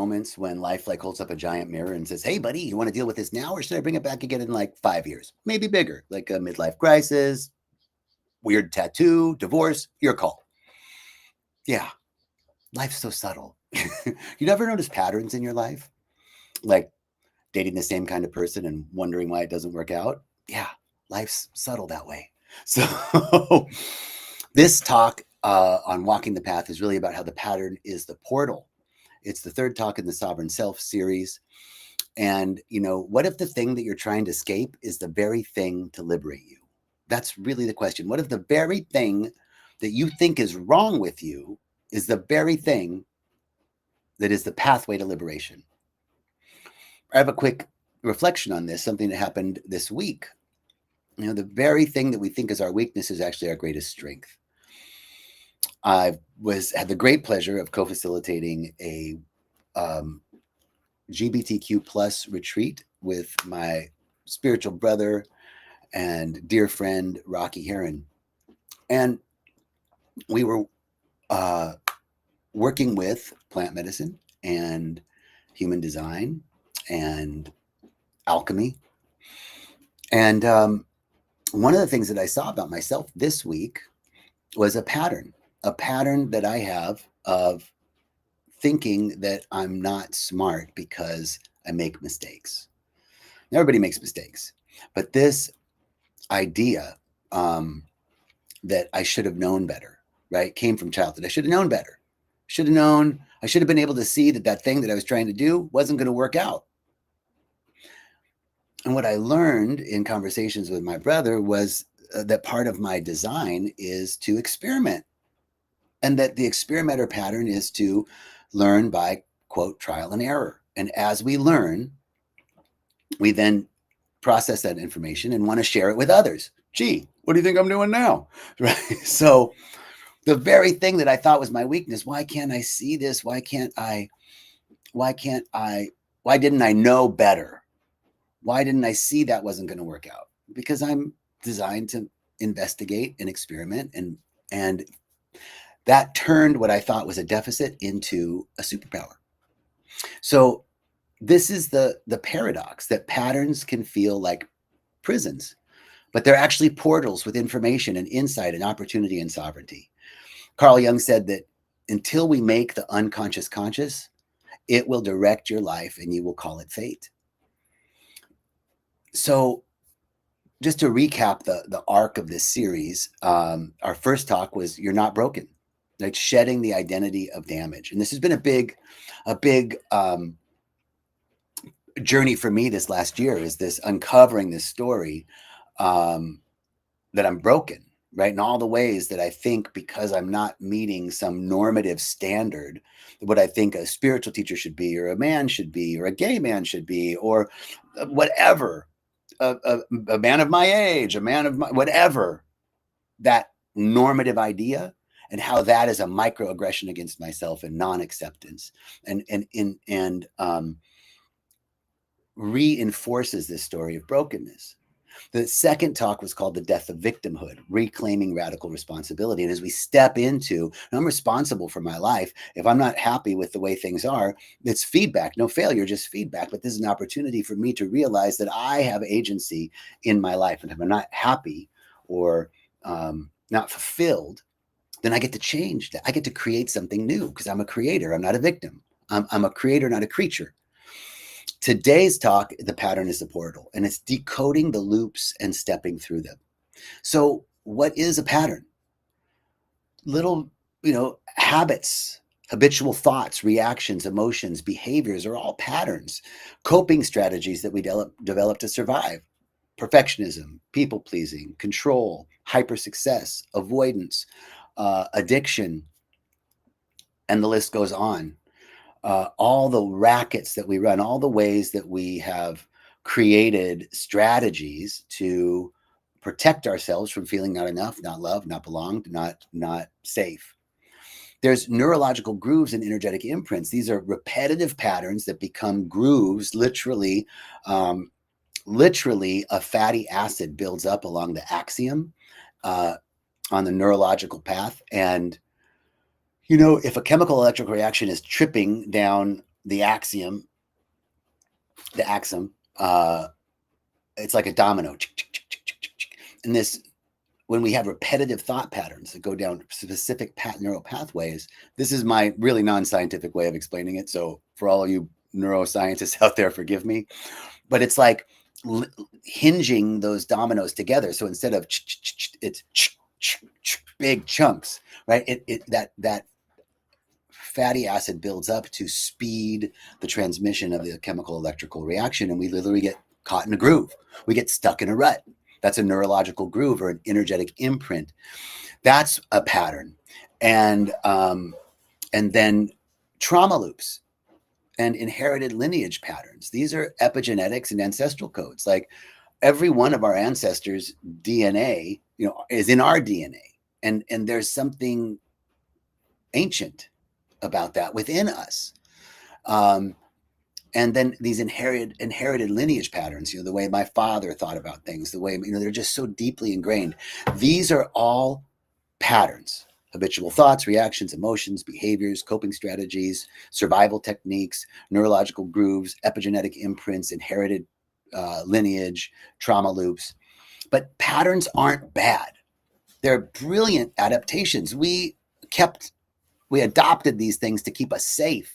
moments when life like holds up a giant mirror and says, hey, buddy, you want to deal with this now, or should I bring it back again in like 5 years? Maybe bigger, like a midlife crisis, weird tattoo, divorce, your call. Yeah, life's so subtle. You never notice patterns in your life? Like dating the same kind of person and wondering why it doesn't work out? Yeah, life's subtle that way. So this talk on walking the path is really about how the pattern is the portal. It's the third talk in the Sovereign Self series. And, what if the thing that you're trying to escape is the very thing to liberate you? That's really the question. What if the very thing that you think is wrong with you is the very thing that is the pathway to liberation? I have a quick reflection on this, something that happened this week. The very thing that we think is our weakness is actually our greatest strength. I had the great pleasure of co-facilitating a GBTQ plus retreat with my spiritual brother and dear friend, Rocky Heron. And we were working with plant medicine and human design and alchemy. And one of the things that I saw about myself this week was a pattern that I have of thinking that I'm not smart because I make mistakes. Everybody makes mistakes, but this idea that I should have known better, right, came from childhood. I should have known better. I should have been able to see that thing that I was trying to do wasn't going to work out. And what I learned in conversations with my brother was that part of my design is to experiment, and that the experimenter pattern is to learn by, quote, trial and error. And as we learn, we then process that information and want to share it with others. Gee, what do you think I'm doing now? Right? So the very thing that I thought was my weakness, why can't I see this? Why didn't I know better? Why didn't I see that wasn't going to work out? Because I'm designed to investigate and experiment, and that turned what I thought was a deficit into a superpower. So this is the paradox, that patterns can feel like prisons, but they're actually portals with information and insight and opportunity and sovereignty. Carl Jung said that until we make the unconscious conscious, it will direct your life and you will call it fate. So just to recap the arc of this series, our first talk was You're Not Broken, like shedding the identity of damage. And this has been a big journey for me this last year, is this uncovering this story that I'm broken, right? In all the ways that I think, because I'm not meeting some normative standard, what I think a spiritual teacher should be, or a man should be, or a gay man should be, or whatever, a man of my age, a man of my, whatever, that normative idea, and how that is a microaggression against myself and non-acceptance, and reinforces this story of brokenness. The second talk was called The Death of Victimhood, Reclaiming Radical Responsibility. And as we step into, I'm responsible for my life. If I'm not happy with the way things are, it's feedback, no failure, just feedback. But this is an opportunity for me to realize that I have agency in my life. And if I'm not happy or not fulfilled, then I get to change that. I get to create something new, because I'm a creator. I'm not a victim. I'm a creator, not a creature. Today's talk, the pattern is the portal, and it's decoding the loops and stepping through them. So what is a pattern? Little, habits, habitual thoughts, reactions, emotions, behaviors are all patterns, coping strategies that we develop to survive. Perfectionism, people pleasing, control, hyper success, avoidance, addiction, and the list goes on. All the rackets that we run, all the ways that we have created strategies to protect ourselves from feeling not enough, not loved, not belonged, not safe. There's neurological grooves and energetic imprints. These are repetitive patterns that become grooves. Literally, a fatty acid builds up along the axiom on the neurological path. And if a chemical electrical reaction is tripping down the axiom, it's like a domino. And this, when we have repetitive thought patterns that go down specific neural pathways, this is my really non-scientific way of explaining it. So for all of you neuroscientists out there, forgive me, but it's like hinging those dominoes together. So instead of it's big chunks, right? That fatty acid builds up to speed the transmission of the chemical electrical reaction, and we literally get caught in a groove. We get stuck in a rut. That's a neurological groove or an energetic imprint. That's a pattern. And then trauma loops and inherited lineage patterns. These are epigenetics and ancestral codes. Like every one of our ancestors' DNA, is in our DNA. And there's something ancient about that within us. And then these inherited lineage patterns, the way my father thought about things, the way, they're just so deeply ingrained. These are all patterns: habitual thoughts, reactions, emotions, behaviors, coping strategies, survival techniques, neurological grooves, epigenetic imprints, inherited lineage, trauma loops. But patterns aren't bad. They're brilliant adaptations. We adopted these things to keep us safe.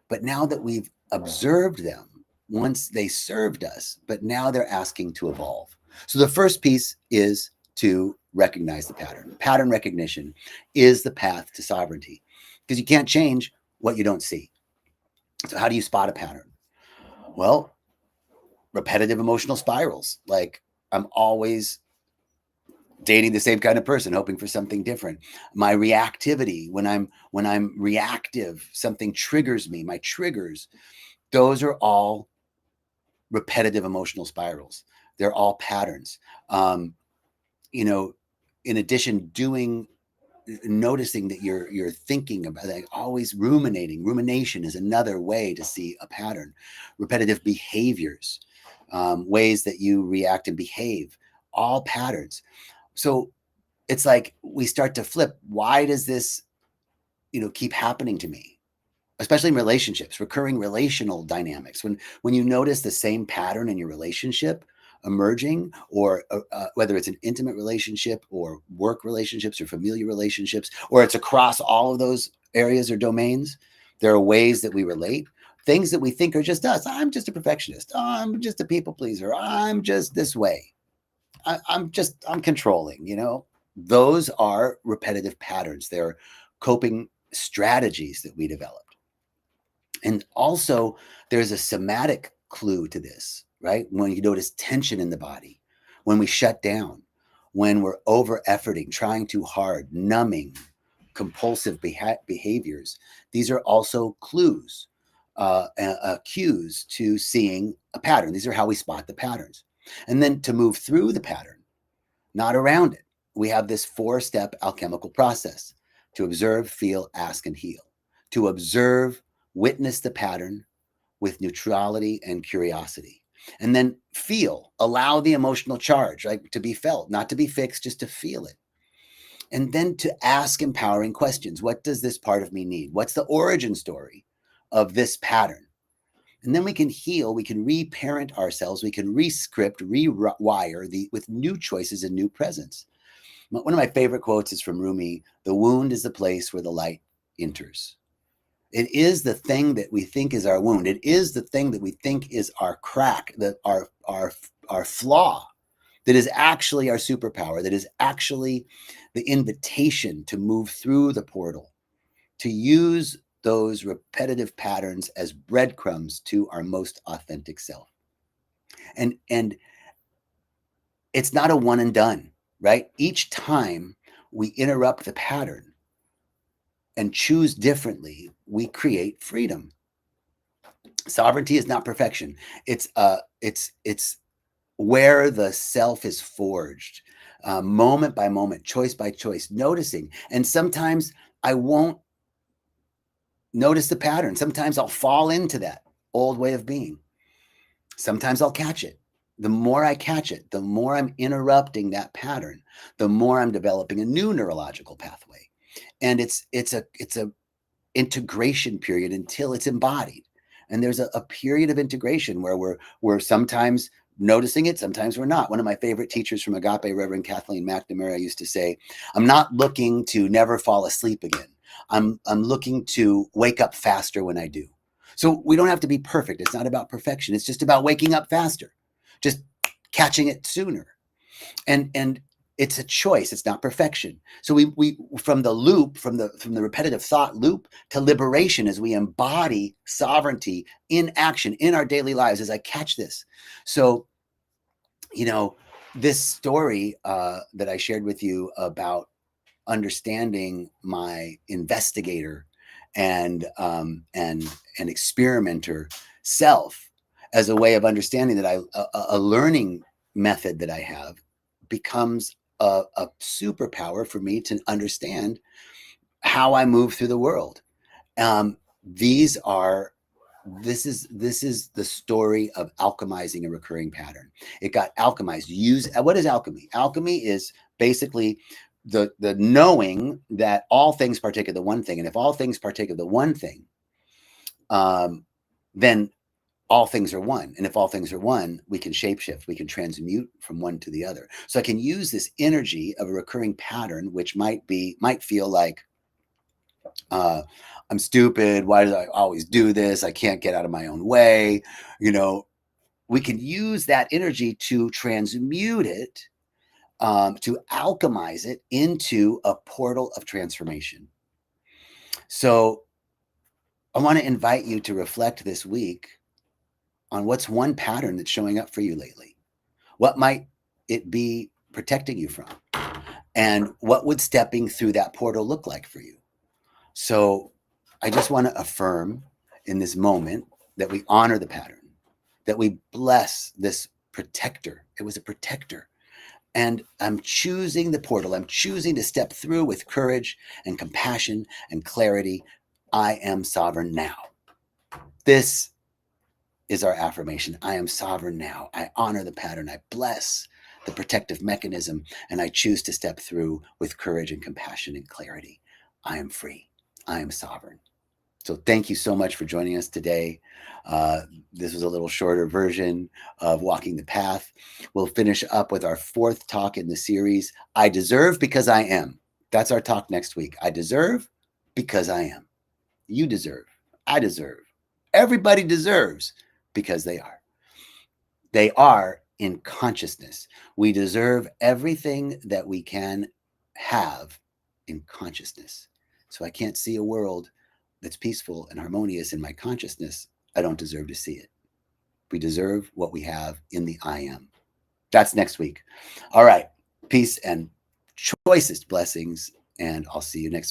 But now that we've observed them, once they served us, but now they're asking to evolve. So the first piece is to recognize the pattern. Pattern recognition is the path to sovereignty, because you can't change what you don't see. So how do you spot a pattern? Well, repetitive emotional spirals. Like, I'm always dating the same kind of person, hoping for something different. My reactivity, when I'm reactive, something triggers me. My triggers, those are all repetitive emotional spirals. They're all patterns. In addition, noticing that you're thinking about, like, always ruminating. Rumination is another way to see a pattern. Repetitive behaviors, ways that you react and behave, all patterns. So it's like we start to flip. Why does this, keep happening to me? Especially in relationships, recurring relational dynamics. When you notice the same pattern in your relationship emerging, or whether it's an intimate relationship or work relationships or familiar relationships, or it's across all of those areas or domains, there are ways that we relate. Things that we think are just us. I'm just a perfectionist. I'm just a people pleaser. I'm just this way. I'm controlling. Those are repetitive patterns. They're coping strategies that we developed. And also, there's a somatic clue to this, right? When you notice tension in the body, when we shut down, when we're over efforting, trying too hard, numbing, compulsive behaviors, these are also clues, cues to seeing a pattern. These are how we spot the patterns. And then to move through the pattern, not around it, we have this 4-step alchemical process: to observe, feel, ask, and heal. To observe, witness the pattern with neutrality and curiosity. And then feel, allow the emotional charge, like, to be felt, not to be fixed, just to feel it. And then to ask empowering questions. What does this part of me need? What's the origin story of this pattern? And then we can heal, we can reparent ourselves, we can rescript, rewire with new choices and new presence. One of my favorite quotes is from Rumi: "The wound is the place where the light enters." It is the thing that we think is our wound. It is the thing that we think is our crack, that our flaw, that is actually our superpower, that is actually the invitation to move through the portal, to use those repetitive patterns as breadcrumbs to our most authentic self. And it's not a one and done, right? Each time we interrupt the pattern and choose differently, we create freedom. Sovereignty is not perfection. It's where the self is forged, moment by moment, choice by choice, noticing. And sometimes I won't notice the pattern. Sometimes I'll fall into that old way of being. Sometimes I'll catch it. The more I catch it, the more I'm interrupting that pattern, the more I'm developing a new neurological pathway. And it's a integration period until it's embodied. And there's a period of integration where we're sometimes noticing it, sometimes we're not. One of my favorite teachers from Agape, Reverend Kathleen McNamara, used to say, I'm not looking to never fall asleep again. I'm looking to wake up faster when I do. So we don't have to be perfect. It's not about perfection. It's just about waking up faster, just catching it sooner. And it's a choice. It's not perfection. So we from the loop, from the repetitive thought loop to liberation, as we embody sovereignty in action in our daily lives, as I catch this. So, this story that I shared with you about understanding my investigator and experimenter self as a way of understanding that a learning method that I have becomes a superpower for me to understand how I move through the world. This is the story of alchemizing a recurring pattern. It got alchemized. What is alchemy? Alchemy is basically the knowing that all things partake of the one thing, and if all things partake of the one thing, then all things are one. And if all things are one, we can shapeshift, we can transmute from one to the other. So I can use this energy of a recurring pattern, which might feel like, I'm stupid. Why do I always do this? I can't get out of my own way. We can use that energy to transmute it, to alchemize it into a portal of transformation. So I want to invite you to reflect this week on what's one pattern that's showing up for you lately. What might it be protecting you from? And what would stepping through that portal look like for you? So I just want to affirm in this moment that we honor the pattern, that we bless this protector. It was a protector. And I'm choosing the portal. I'm choosing to step through with courage and compassion and clarity. I am sovereign now. This is our affirmation. I am sovereign now. I honor the pattern. I bless the protective mechanism, and I choose to step through with courage and compassion and clarity. I am free. I am sovereign. So thank you so much for joining us today. This was a little shorter version of Walking the Path. We'll finish up with our 4th talk in the series, I Deserve Because I Am. That's our talk next week. I deserve because I am. You deserve. I deserve. Everybody deserves because they are. They are in consciousness. We deserve everything that we can have in consciousness. So I can't see a world that's peaceful and harmonious in my consciousness. I don't deserve to see it. We deserve what we have in the I am. That's next week. All right. Peace and choicest blessings. And I'll see you next week.